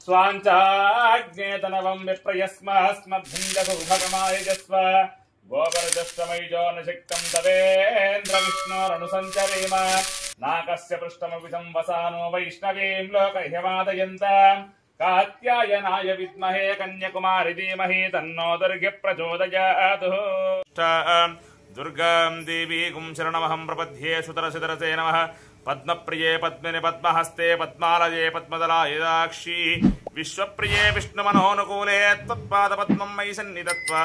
स्वाञ्चाग्नेतनवं विप्रयस्मस्मद्भिन्दकुभगमायजस्व गोवर्जस्वमैजो न शक्तं तवेन्द्र विष्णोरनुसञ्चरेम नाकस्य पृष्ठमपि संवसानो वैष्णवीं लोकह्यमादयन्ताम् कात्यायनाय विद्महे कन्याकुमारी धीमहि तन्नो दुर्गे प्रचोदयात् दुर्गां देवीं शरणमहं प्रपद्ये सुतरसितरसे नमः पद्मप्रिये पद्मिनि पद्महस्ते पद्मालये पद्मदलायदाक्षी विश्वप्रिये विष्णुमनोनुकूले त्वत्पादपद्मं मयि सन्निधत्वा